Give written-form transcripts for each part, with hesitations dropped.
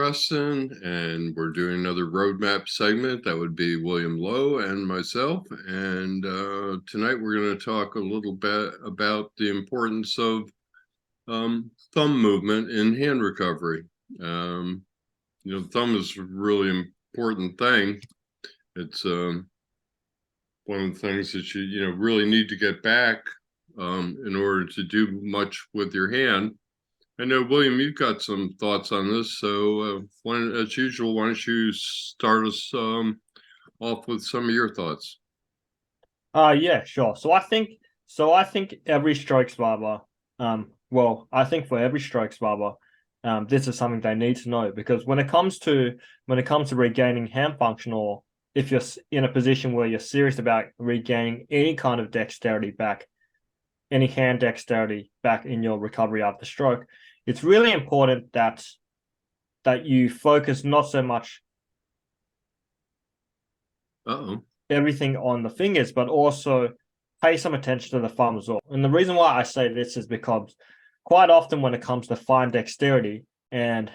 Preston, and we're doing another roadmap segment. That would be William Lowe and myself. And tonight we're going to talk a little bit about the importance of thumb movement in hand recovery. Thumb is a really important thing. It's one of the things that you really need to get back in order to do much with your hand. I know, William, you've got some thoughts on this. So, as usual, why don't you start us off with some of your thoughts? Yeah, sure. So I think every stroke survivor, I think for every stroke survivor, this is something they need to know, because when it comes to regaining hand function, or if you're in a position where you're serious about regaining any kind of dexterity back, any hand dexterity back in your recovery after stroke, it's really important that you focus not so much everything on the fingers, but also pay some attention to the thumb as well. And the reason why I say this is because quite often when it comes to fine dexterity and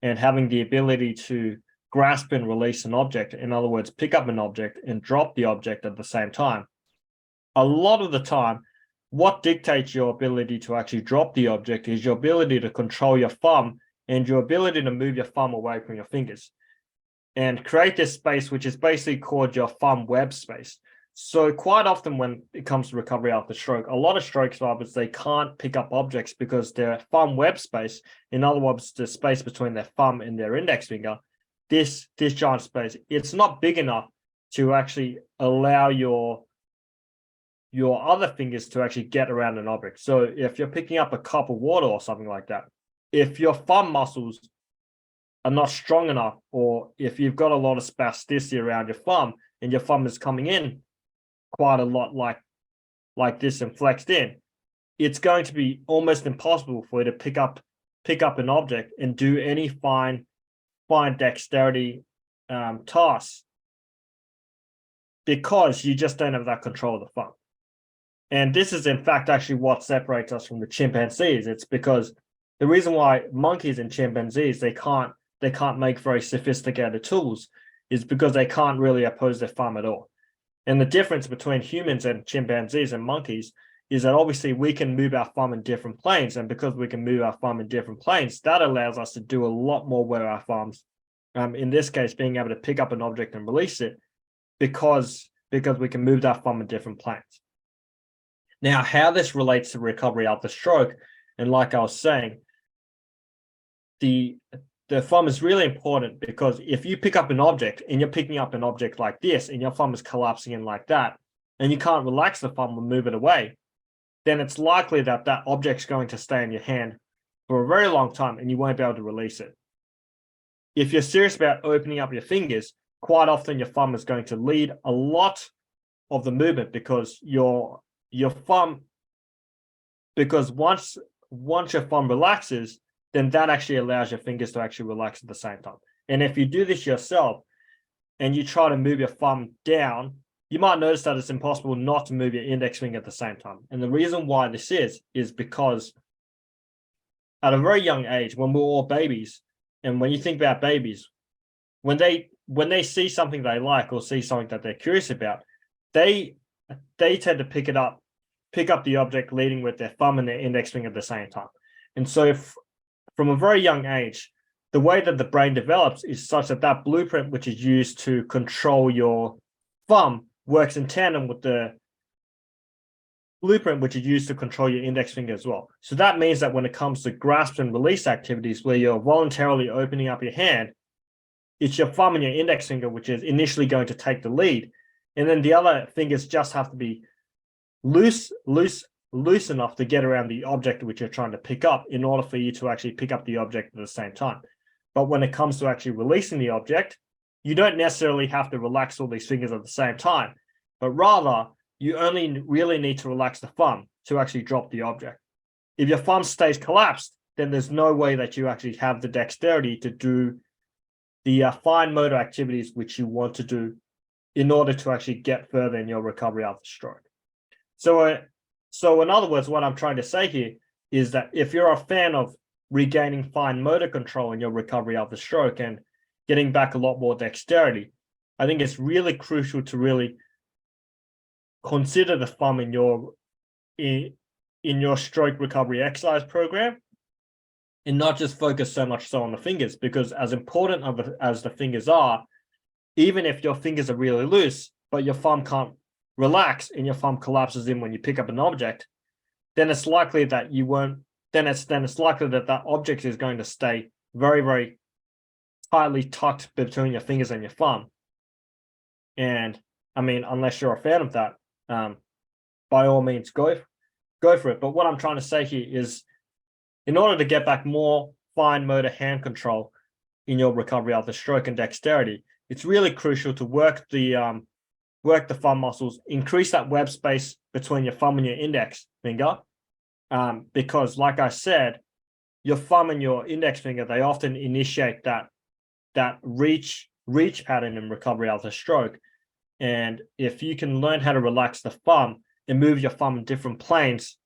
having the ability to grasp and release an object, in other words, pick up an object and drop the object at the same time, a lot of the time, what dictates your ability to actually drop the object is your ability to control your thumb and your ability to move your thumb away from your fingers and create this space, which is basically called your thumb web space. So quite often when it comes to recovery after stroke, a lot of stroke survivors, they can't pick up objects because their thumb web space, in other words, the space between their thumb and their index finger, this giant space, it's not big enough to actually allow your other fingers to actually get around an object. So if you're picking up a cup of water or something like that, if your thumb muscles are not strong enough, or if you've got a lot of spasticity around your thumb and your thumb is coming in quite a lot like this and flexed in, it's going to be almost impossible for you to pick up an object and do any fine dexterity tasks, because you just don't have that control of the thumb. And this is, in fact, actually what separates us from the chimpanzees. It's because the reason why monkeys and chimpanzees, they can't make very sophisticated tools is because they can't really oppose their thumb at all. And the difference between humans and chimpanzees and monkeys is that obviously we can move our thumb in different planes. And because we can move our thumb in different planes, that allows us to do a lot more with our thumbs. In this case, being able to pick up an object and release it because we can move that thumb in different planes. Now, how this relates to recovery after stroke, and like I was saying, the thumb is really important, because if you pick up an object and you're picking up an object like this and your thumb is collapsing in like that, and you can't relax the thumb or move it away, then it's likely that that object's going to stay in your hand for a very long time and you won't be able to release it. If you're serious about opening up your fingers, quite often your thumb is going to lead a lot of the movement, because your thumb, because once your thumb relaxes, then that actually allows your fingers to actually relax at the same time. And if you do this yourself and you try to move your thumb down, you might notice that it's impossible not to move your index finger at the same time. And the reason why this is because at a very young age, when we're all babies, and when you think about babies, when they see something they like or see something that they're curious about, they tend to pick up the object leading with their thumb and their index finger at the same time. And so from a very young age, the way that the brain develops is such that that blueprint, which is used to control your thumb, works in tandem with the blueprint, which is used to control your index finger as well. So that means that when it comes to grasp and release activities where you're voluntarily opening up your hand, it's your thumb and your index finger which is initially going to take the lead. And then the other fingers just have to be loose enough to get around the object which you're trying to pick up in order for you to actually pick up the object at the same time. But when it comes to actually releasing the object, you don't necessarily have to relax all these fingers at the same time, but rather you only really need to relax the thumb to actually drop the object. If your thumb stays collapsed, then there's no way that you actually have the dexterity to do the fine motor activities which you want to do in order to actually get further in your recovery after stroke. So in other words, what I'm trying to say here is that if you're a fan of regaining fine motor control in your recovery after stroke and getting back a lot more dexterity. I think it's really crucial to really consider the thumb in your stroke recovery exercise program, and not just focus so much so on the fingers, because as important as the fingers are, even if your fingers are really loose, but your thumb can't relax and your thumb collapses in when you pick up an object, then it's likely that you won't, then it's likely that that object is going to stay very, very tightly tucked between your fingers and your thumb. And I mean, unless you're a fan of that, by all means, go for it. But what I'm trying to say here is, in order to get back more fine motor hand control in your recovery after stroke and dexterity, it's really crucial to work the thumb muscles, increase that web space between your thumb and your index finger, because like I said, your thumb and your index finger, they often initiate that reach pattern in recovery after stroke. And if you can learn how to relax the thumb and move your thumb in different planes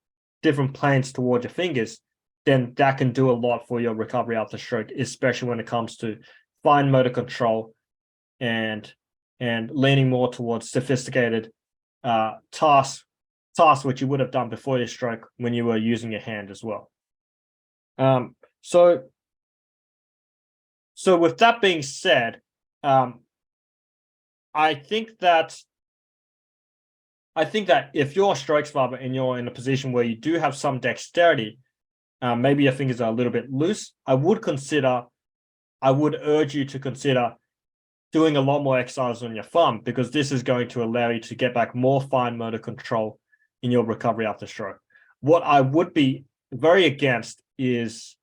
towards your fingers, then that can do a lot for your recovery after stroke, especially when it comes to fine motor control and leaning more towards sophisticated tasks which you would have done before your stroke when you were using your hand as well. So with that being said, I think that if you're a stroke survivor and you're in a position where you do have some dexterity, maybe your fingers are a little bit loose, I would urge you to consider doing a lot more exercise on your thumb, because this is going to allow you to get back more fine motor control in your recovery after stroke. What I would be very against is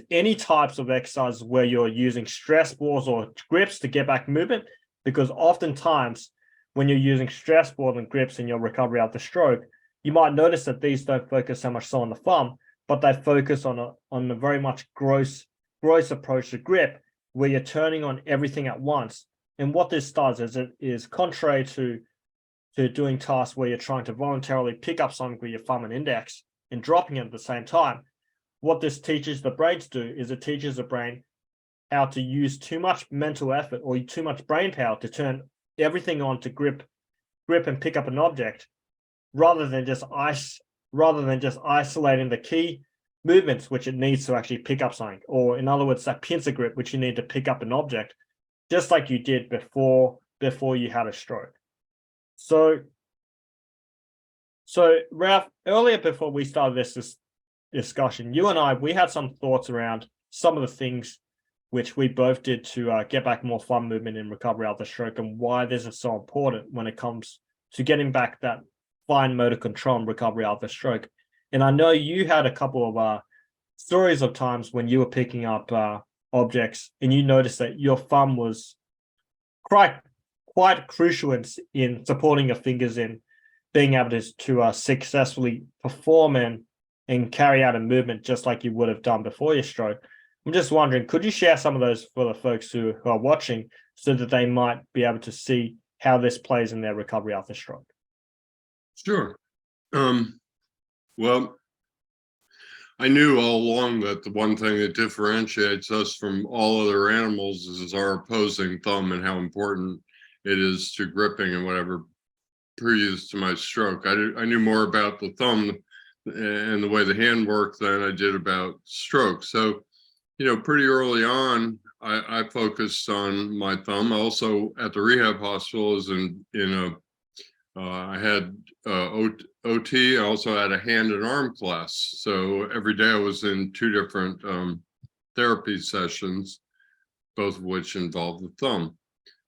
any types of exercises where you're using stress balls or grips to get back movement, because oftentimes when you're using stress balls and grips in your recovery after stroke, you might notice that these don't focus so much so on the thumb, but they focus on a very much gross approach to grip, where you're turning on everything at once. And what this does is it is contrary to doing tasks where you're trying to voluntarily pick up something with your thumb and index and dropping it at the same time. What this teaches the brain to do is it teaches the brain how to use too much mental effort or too much brain power to turn everything on to grip and pick up an object, rather than just isolating the key movements which it needs to actually pick up something, or in other words, that pincer grip which you need to pick up an object, just like you did before you had a stroke. So Ralph, earlier before we started this discussion, you and we had some thoughts around some of the things which we both did to get back more fun movement in recovery after stroke, and why this is so important when it comes to getting back that fine motor control in recovery after stroke. And I know you had a couple of stories of times when you were picking up objects and you noticed that your thumb was quite crucial in supporting your fingers in being able to successfully perform and carry out a movement just like you would have done before your stroke. I'm just wondering, could you share some of those for the folks who are watching so that they might be able to see how this plays in their recovery after stroke? Sure. Well, I knew all along that the one thing that differentiates us from all other animals is our opposing thumb, and how important it is to gripping and whatever previous to my stroke. I knew more about the thumb and the way the hand worked than I did about stroke. So, pretty early on, I focused on my thumb. Also at the rehab hospital I had OT. I also had a hand and arm class. So every day I was in two different therapy sessions, both of which involved the thumb.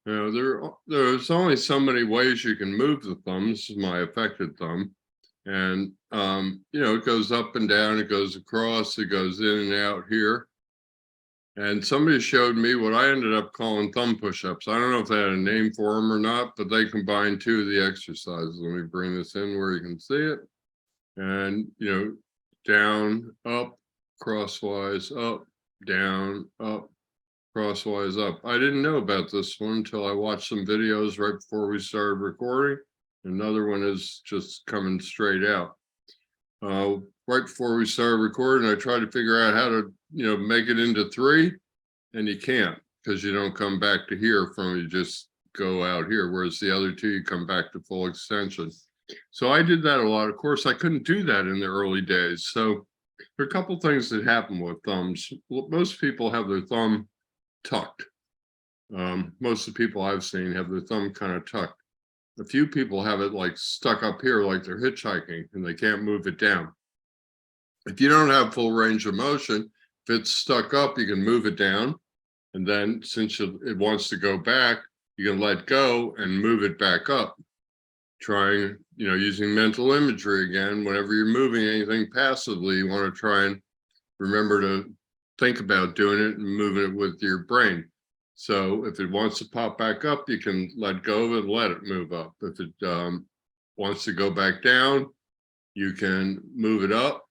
There's only so many ways you can move the thumb. This is my affected thumb. And, it goes up and down, it goes across, it goes in and out here. And somebody showed me what I ended up calling thumb push-ups. I don't know if they had a name for them or not, but they combined two of the exercises. Let me bring this in where you can see it. And, down, up, crosswise, up, down, up, crosswise, up. I didn't know about this one until I watched some videos right before we started recording. Another one is just coming straight out. right before we started recording, I tried to figure out how to, make it into 3, and you can't, because you don't come back to here from, you just go out here, whereas the other 2, you come back to full extension. So I did that a lot. Of course, I couldn't do that in the early days. So there are a couple things that happen with thumbs. Most people have their thumb tucked. Most of the people I've seen have their thumb kind of tucked. A few people have it like stuck up here, like they're hitchhiking, and they can't move it down. If you don't have full range of motion, if it's stuck up, you can move it down. And then since it wants to go back, you can let go and move it back up. Trying, using mental imagery again, whenever you're moving anything passively, you want to try and remember to think about doing it and moving it with your brain. So if it wants to pop back up, you can let go of it and let it move up. If it wants to go back down, you can move it up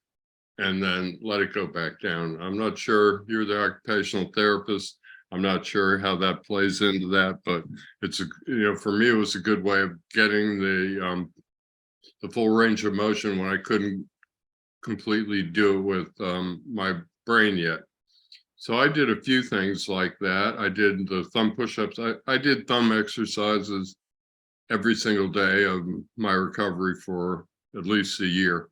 and then let it go back down. I'm not sure, you're the occupational therapist, I'm not sure how that plays into that, but it's for me, it was a good way of getting the full range of motion when I couldn't completely do it with my brain yet. So I did a few things like that. I did the thumb push-ups. I did thumb exercises every single day of my recovery for at least a year.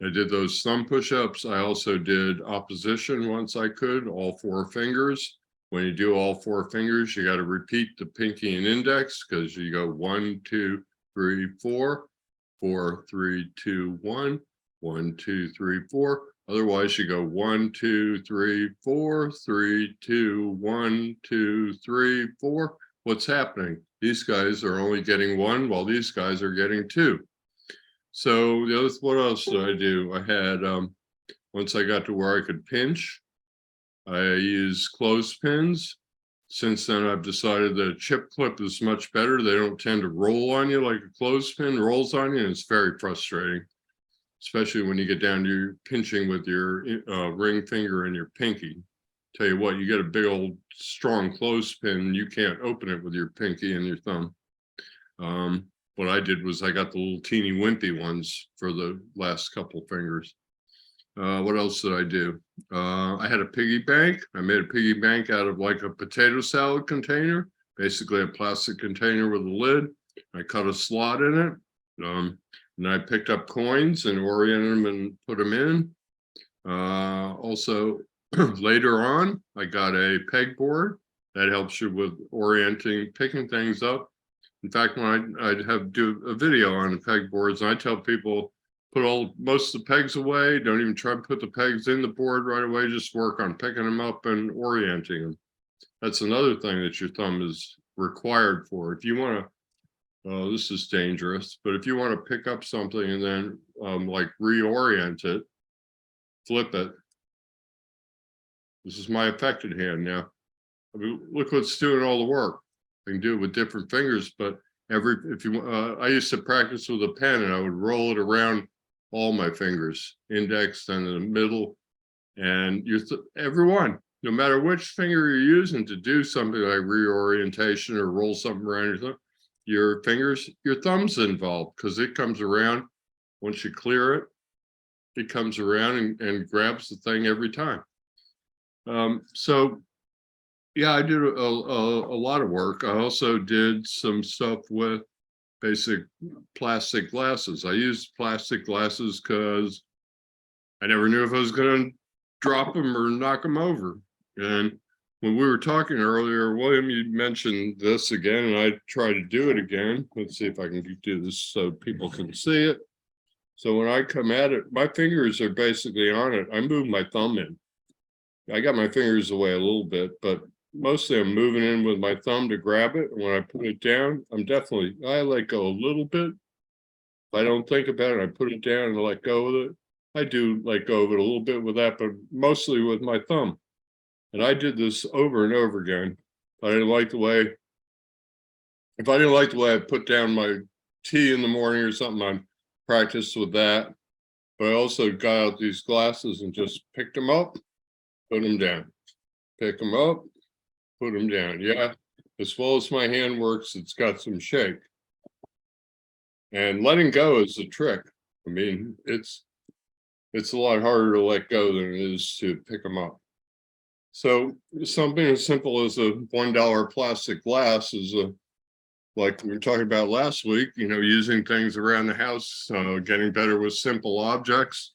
I did those thumb push-ups. I also did opposition once I could, all 4 fingers. When you do all 4 fingers, you got to repeat the pinky and index, because you go 1, 2, 3, 4, 4, 3, 2, 1, 1, 2, 3, 4. Otherwise, you go 1, 2, 3, 4, 3, 2, 1, 2, 3, 4. What's happening? These guys are only getting 1, while these guys are getting 2. So what else did I do? I had, once I got to where I could pinch, I use clothespins. Since then, I've decided that a chip clip is much better. They don't tend to roll on you like a clothespin rolls on you, and it's very frustrating, especially when you get down to your pinching with your ring finger and your pinky. Tell you what, you get a big old strong clothespin, you can't open it with your pinky and your thumb. What I did was I got the little teeny wimpy ones for the last couple fingers. What else did I do? I had a piggy bank. I made a piggy bank out of like a potato salad container, basically a plastic container with a lid. I cut a slot in it. And I picked up coins and oriented them and put them in. Also, later on, I got a pegboard that helps you with orienting, picking things up. In fact, when I'd do a video on the pegboards, and I tell people, put most of the pegs away. Don't even try to put the pegs in the board right away. Just work on picking them up and orienting them. That's another thing that your thumb is required for. If you want to, oh, this is dangerous, but if you want to pick up something and then like reorient it, flip it. This is my affected hand now. I mean, look what's doing all the work. I can do it with different fingers, but I used to practice with a pen and I would roll it around all my fingers, index and the middle, and everyone, no matter which finger you're using to do something like reorientation or roll something around your fingers, your thumb's involved, because it comes around. Once you clear it, it comes around and grabs the thing every time. So yeah, I did a lot of work. I also did some stuff with basic plastic glasses. I used plastic glasses because I never knew if I was going to drop them or knock them over. And when we were talking earlier, William, you mentioned this again, and I try to do it again. Let's see if I can do this so people can see it. So when I come at it, my fingers are basically on it. I move my thumb in. I got my fingers away a little bit, but mostly I'm moving in with my thumb to grab it. And when I put it down, I let go a little bit. If I don't think about it, I put it down and let go of it. I do let go of it a little bit with that, but mostly with my thumb. And I did this over and over again. If I didn't like the way I put down my tea in the morning or something, I practiced with that. But I also got out these glasses and just picked them up, put them down, pick them up, put them down. Yeah, as well as my hand works, it's got some shake. And letting go is the trick. I mean, it's a lot harder to let go than it is to pick them up. So something as simple as a $1 plastic glass is like we were talking about last week, using things around the house, getting better with simple objects.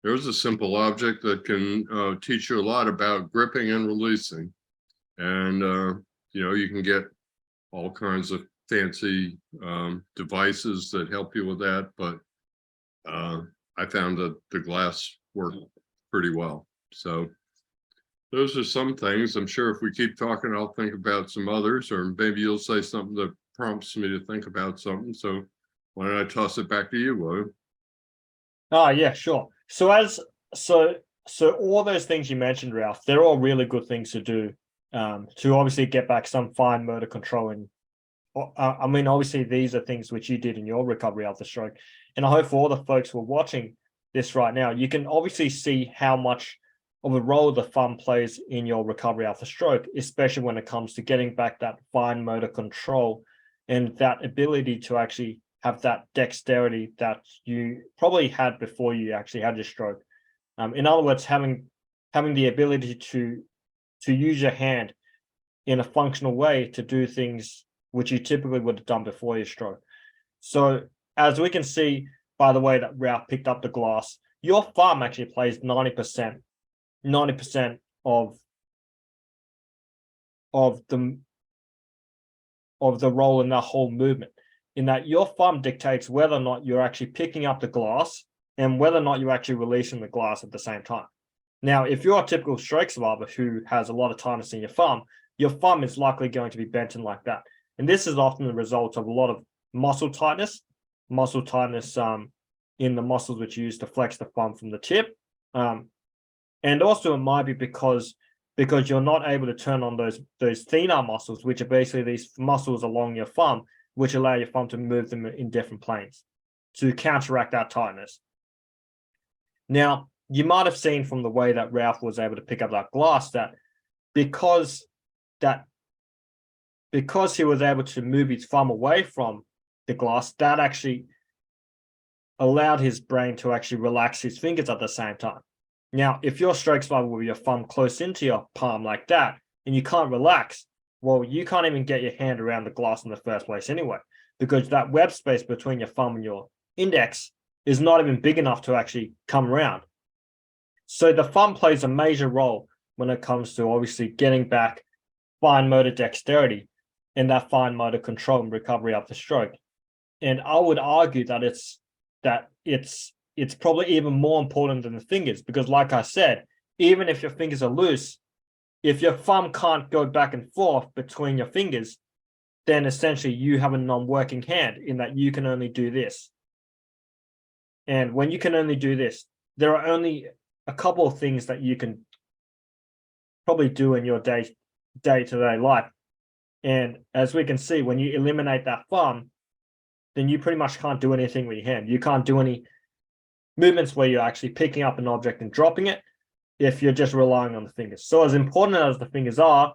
There's a simple object that can teach you a lot about gripping and releasing. And, you can get all kinds of fancy devices that help you with that. But I found that the glass worked pretty well. So those are some things. I'm sure if we keep talking, I'll think about some others, or maybe you'll say something that prompts me to think about something. So why don't I toss it back to you, William? Oh, yeah, sure. So all those things you mentioned, Ralph, they're all really good things to do to obviously get back some fine motor control. And I mean, obviously, these are things which you did in your recovery after stroke. And I hope for all the folks who are watching this right now, you can obviously see how much of a role the thumb plays in your recovery after stroke, especially when it comes to getting back that fine motor control and that ability to actually have that dexterity that you probably had before you actually had your stroke. In other words, having the ability to use your hand in a functional way to do things which you typically would have done before your stroke. So as we can see by the way that Ralph picked up the glass, your thumb actually plays 90% of the role in that whole movement, in that your thumb dictates whether or not you're actually picking up the glass and whether or not you're actually releasing the glass at the same time. Now, if you're a typical stroke survivor who has a lot of tightness in your thumb is likely going to be bent in like that. And this is often the result of a lot of muscle tightness in the muscles which you use to flex the thumb from the tip. And also it might be because you're not able to turn on those thenar muscles, which are basically these muscles along your thumb, which allow your thumb to move them in different planes to counteract that tightness. Now, you might have seen from the way that Ralph was able to pick up that glass that because he was able to move his thumb away from the glass, that actually allowed his brain to actually relax his fingers at the same time. Now, if you're a stroke survivor with your thumb close into your palm like that, and you can't relax, well, you can't even get your hand around the glass in the first place anyway, because that web space between your thumb and your index is not even big enough to actually come around. So the thumb plays a major role when it comes to obviously getting back fine motor dexterity and that fine motor control and recovery after stroke. And I would argue that it's probably even more important than the fingers, because like I said, even if your fingers are loose, if your thumb can't go back and forth between your fingers, then essentially you have a non-working hand in that you can only do this. And when you can only do this, there are only a couple of things that you can probably do in your day-to-day life. And as we can see, when you eliminate that thumb, then you pretty much can't do anything with your hand. You can't do any movements where you're actually picking up an object and dropping it if you're just relying on the fingers. So as important as the fingers are,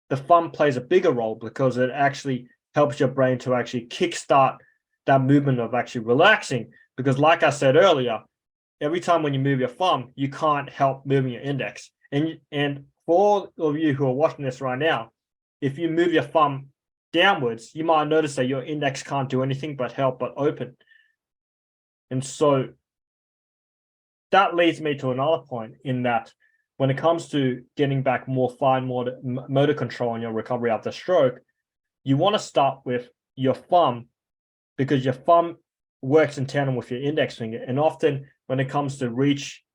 the thumb plays a bigger role because it actually helps your brain to actually kickstart that movement of actually relaxing. Because like I said earlier, every time when you move your thumb, you can't help moving your index. And for all of you who are watching this right now, if you move your thumb downwards, you might notice that your index can't do anything but help but open. And so that leads me to another point in that when it comes to getting back more fine motor control in your recovery after stroke, you want to start with your thumb, because your thumb works in tandem with your index finger. And often when it comes to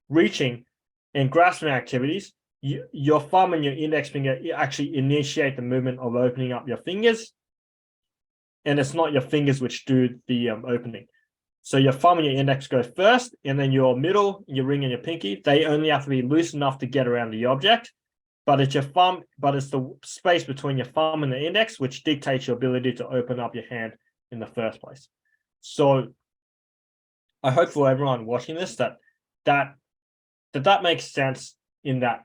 reaching and grasping activities, your thumb and your index finger actually initiate the movement of opening up your fingers. And it's not your fingers which do the opening. So your thumb and your index go first, and then your middle, your ring and your pinky, they only have to be loose enough to get around the object. But it's your thumb, but it's the space between your thumb and the index which dictates your ability to open up your hand in the first place. So I hope for everyone watching this that makes sense, in that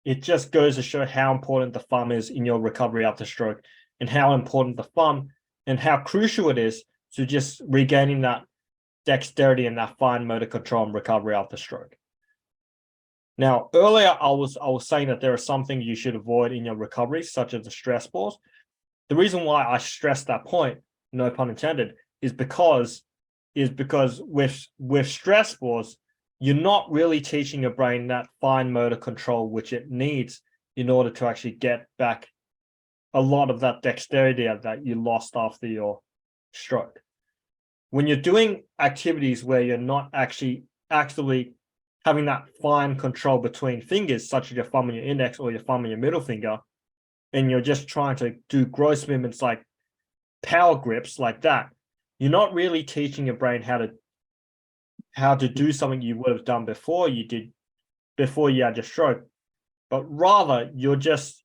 it just goes to show how important the thumb is in your recovery after stroke, and how important the thumb and how crucial it is to just regaining that dexterity and that fine motor control and recovery after stroke. Now, earlier I was saying that there are some things you should avoid in your recovery, such as the stress balls. The reason why I stress that point, no pun intended, is because with stress balls, you're not really teaching your brain that fine motor control which it needs in order to actually get back a lot of that dexterity that you lost after your stroke. When you're doing activities where you're not actually actively having that fine control between fingers, such as your thumb and your index or your thumb and your middle finger, and you're just trying to do gross movements like power grips like that, you're not really teaching your brain how to do something you would have done before you had your stroke, but rather you're just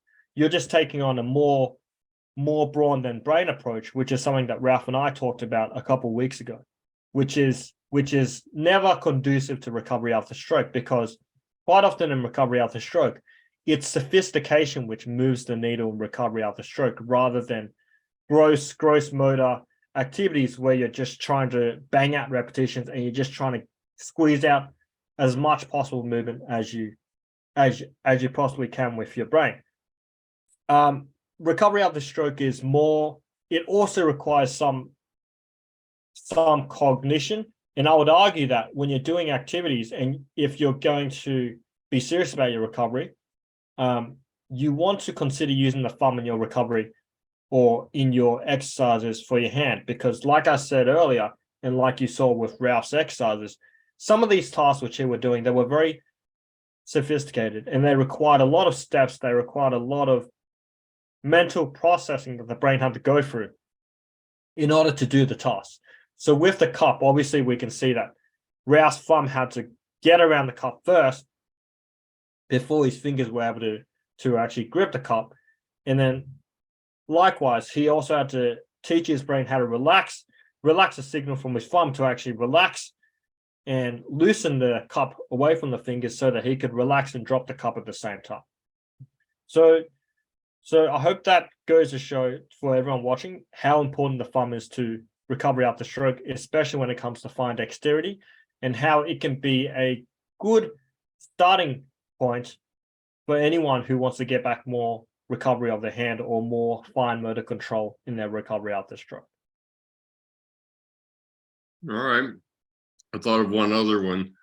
taking on a more brawn than brain approach, which is something that Ralph and I talked about a couple of weeks ago, which is never conducive to recovery after stroke, because quite often in recovery after stroke, it's sophistication which moves the needle in recovery after stroke, rather than gross motor activities where you're just trying to bang out repetitions and you're just trying to squeeze out as much possible movement as you possibly can with your brain. Recovery after stroke is more, it also requires some cognition. And I would argue that when you're doing activities, and if you're going to be serious about your recovery, you want to consider using the thumb in your recovery or in your exercises for your hand, because like I said earlier, and like you saw with Ralph's exercises, some of these tasks which he were doing, they were very sophisticated and they required a lot of steps. They required a lot of mental processing that the brain had to go through in order to do the task. So with the cup, obviously we can see that Ralph's thumb had to get around the cup first before his fingers were able to actually grip the cup. And then likewise, he also had to teach his brain how to relax a signal from his thumb to actually relax and loosen the cup away from the fingers so that he could relax and drop the cup at the same time. So I hope that goes to show for everyone watching how important the thumb is to recovery after stroke, especially when it comes to fine dexterity, and how it can be a good starting point for anyone who wants to get back more recovery of their hand or more fine motor control in their recovery after stroke. All right. I thought of one other one.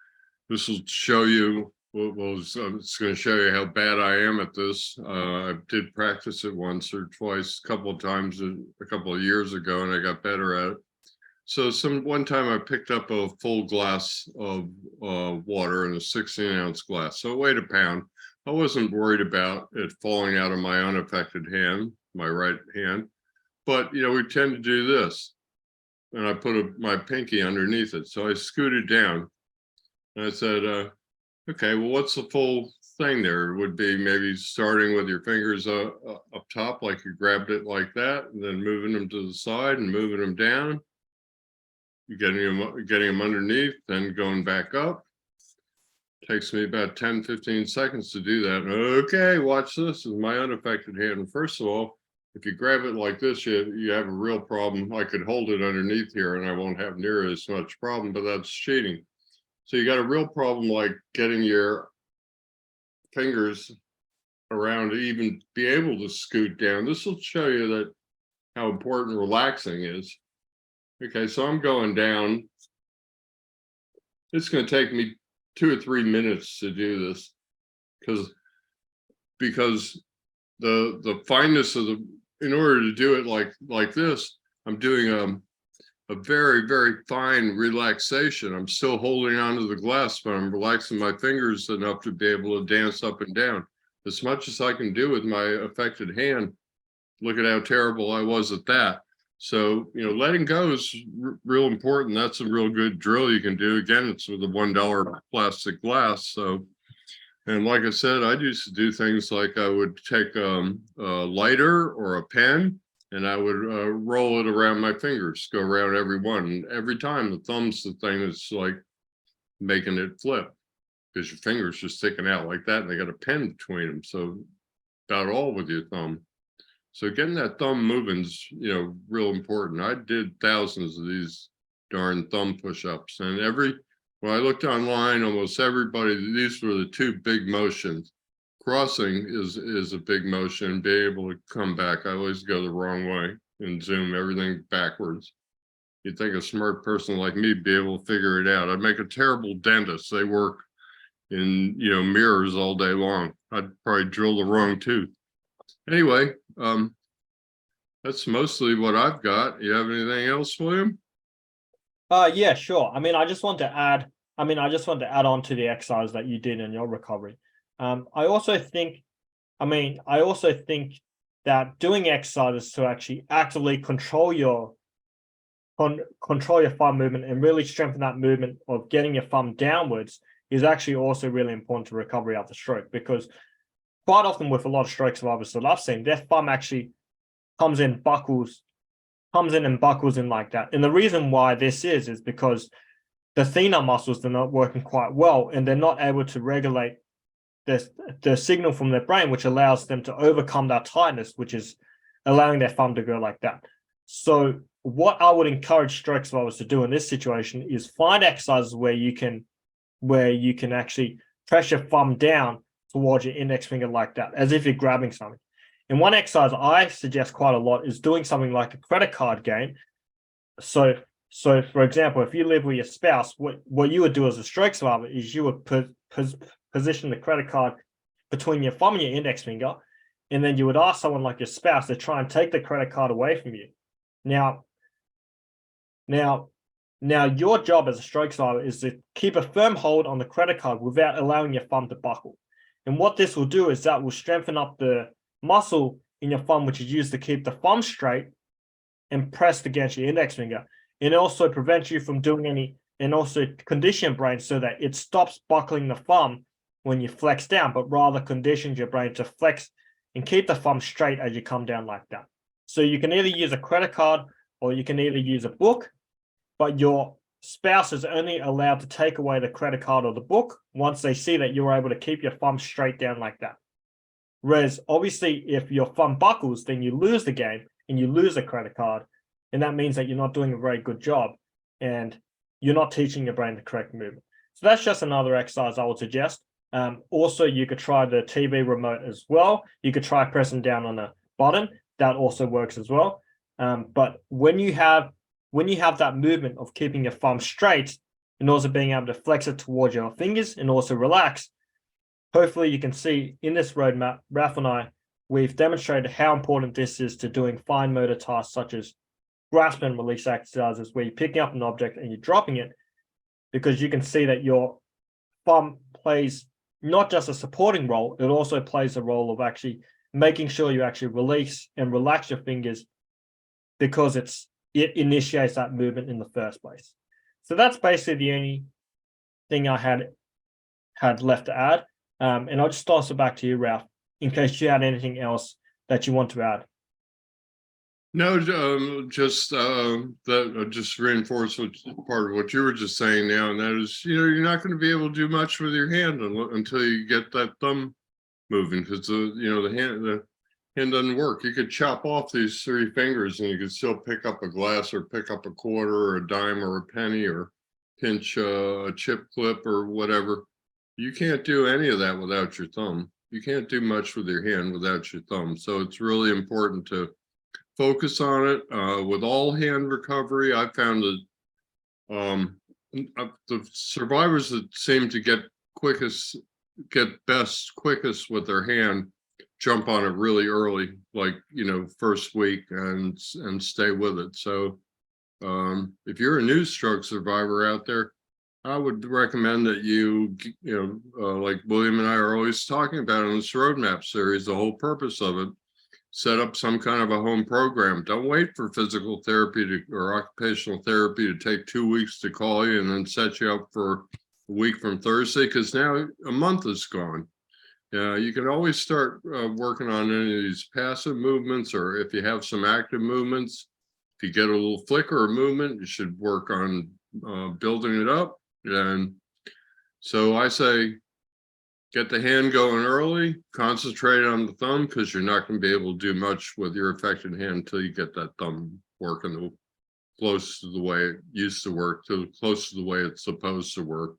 This will show you, it's going to show you how bad I am at this. I did practice it once or twice, a couple of times a couple of years ago, and I got better at it. So one time I picked up a full glass of water in a 16-ounce glass. So it weighed a pound. I wasn't worried about it falling out of my unaffected hand, my right hand. But, we tend to do this. And I put my pinky underneath it. So I scooted down. And I said, okay, well, what's the full thing there? It would be maybe starting with your fingers up top, like you grabbed it like that, and then moving them to the side and moving them down. Getting them underneath, then going back up. Takes me about 10-15 seconds to do that. Okay, watch this. This is my unaffected hand. First of all, if you grab it like this, you have a real problem. I could hold it underneath here and I won't have near as much problem, but that's cheating. So you got a real problem like getting your fingers around to even be able to scoot down. This will show you that how important relaxing is. Okay, so I'm going down. It's going to take me 2 or 3 minutes to do this because the fineness of in order to do it like this, I'm doing a very, very fine relaxation. I'm still holding onto the glass, but I'm relaxing my fingers enough to be able to dance up and down as much as I can do with my affected hand. Look at how terrible I was at that. So, letting go is real important. That's a real good drill you can do. Again, it's with a $1 plastic glass. So, and like I said, I used to do things like I would take a lighter or a pen and I would roll it around my fingers, go around every one. And every time the thumb's the thing that's like making it flip because your fingers just sticking out like that and they got a pen between them. So about all with your thumb. So getting that thumb moving is, real important. I did thousands of these darn thumb push-ups. And when I looked online, almost everybody, these were the two big motions. Crossing is a big motion, be able to come back. I always go the wrong way and zoom everything backwards. You'd think a smart person like me would be able to figure it out. I'd make a terrible dentist. They work in, mirrors all day long. I'd probably drill the wrong tooth. Anyway, that's mostly what I've got. You have anything else, William? Yeah, sure. I just want to add on to the exercise that you did in your recovery. I also think that doing exercises to actually actively control your thumb movement and really strengthen that movement of getting your thumb downwards is actually also really important to recovery after stroke, because quite often with a lot of stroke survivors that I've seen, their thumb actually comes in and buckles in like that. And the reason why this is because the thenar muscles are not working quite well, and they're not able to regulate the signal from their brain, which allows them to overcome that tightness, which is allowing their thumb to go like that. So what I would encourage stroke survivors to do in this situation is find exercises where you can actually press your thumb down towards your index finger like that, as if you're grabbing something. And one exercise I suggest quite a lot is doing something like a credit card game. So for example, if you live with your spouse, what you would do as a stroke survivor is you would position the credit card between your thumb and your index finger, and then you would ask someone like your spouse to try and take the credit card away from you. Now your job as a stroke survivor is to keep a firm hold on the credit card without allowing your thumb to buckle. And what this will do is that will strengthen up the muscle in your thumb, which is used to keep the thumb straight and pressed against your index finger. It also prevents you from doing any, and also condition your brain so that it stops buckling the thumb when you flex down, but rather conditions your brain to flex and keep the thumb straight as you come down like that. So you can either use a credit card or you can either use a book, but your spouse is only allowed to take away the credit card or the book once they see that you're able to keep your thumb straight down like that. Whereas obviously if your thumb buckles, then you lose the game and you lose a credit card. And that means that you're not doing a very good job and you're not teaching your brain the correct movement. So that's just another exercise I would suggest. Also, you could try the TV remote as well. You could try pressing down on a button. That also works as well. But when you have that movement of keeping your thumb straight and also being able to flex it towards your fingers and also relax, hopefully you can see in this roadmap, Ralph and I, we've demonstrated how important this is to doing fine motor tasks such as grasp and release exercises where you're picking up an object and you're dropping it, because you can see that your thumb plays not just a supporting role, it also plays a role of actually making sure you actually release and relax your fingers, because it initiates that movement in the first place. So that's basically the only thing I had left to add. And I'll just toss it back to you, Ralph, in case you had anything else that you want to add. No, just that just reinforce part of what you were just saying now, and that is, you're not going to be able to do much with your hand until you get that thumb moving, because the hand doesn't work. You could chop off these 3 fingers and you could still pick up a glass or pick up a quarter or a dime or a penny or pinch a chip clip or whatever. You can't do any of that without your thumb. You can't do much with your hand without your thumb. So it's really important to focus on it. With all hand recovery, I found that the survivors that seem to get quickest with their hand jump on it really early, like first week, and stay with it. So if you're a new stroke survivor out there, I would recommend that you like William and I are always talking about in this roadmap series, the whole purpose of it, set up some kind of a home program. Don't wait for physical therapy or occupational therapy to take 2 weeks to call you and then set you up for a week from Thursday, because now a month is gone. You can always start working on any of these passive movements, or if you have some active movements, if you get a little flicker or movement, you should work on building it up. And so I say, get the hand going early, concentrate on the thumb, because you're not going to be able to do much with your affected hand until you get that thumb working close to the way it used to work, to close to the way it's supposed to work,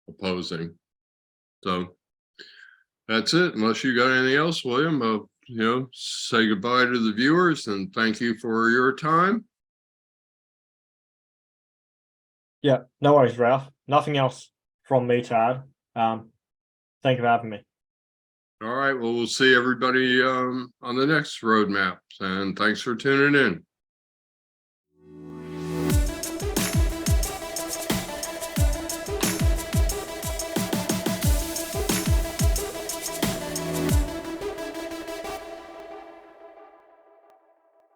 opposing. So that's it. Unless you got anything else, William, say goodbye to the viewers and thank you for your time. Yeah, no worries, Ralph. Nothing else from me to add. Thank you for having me. All right. Well, we'll see everybody on the next roadmap. And thanks for tuning in.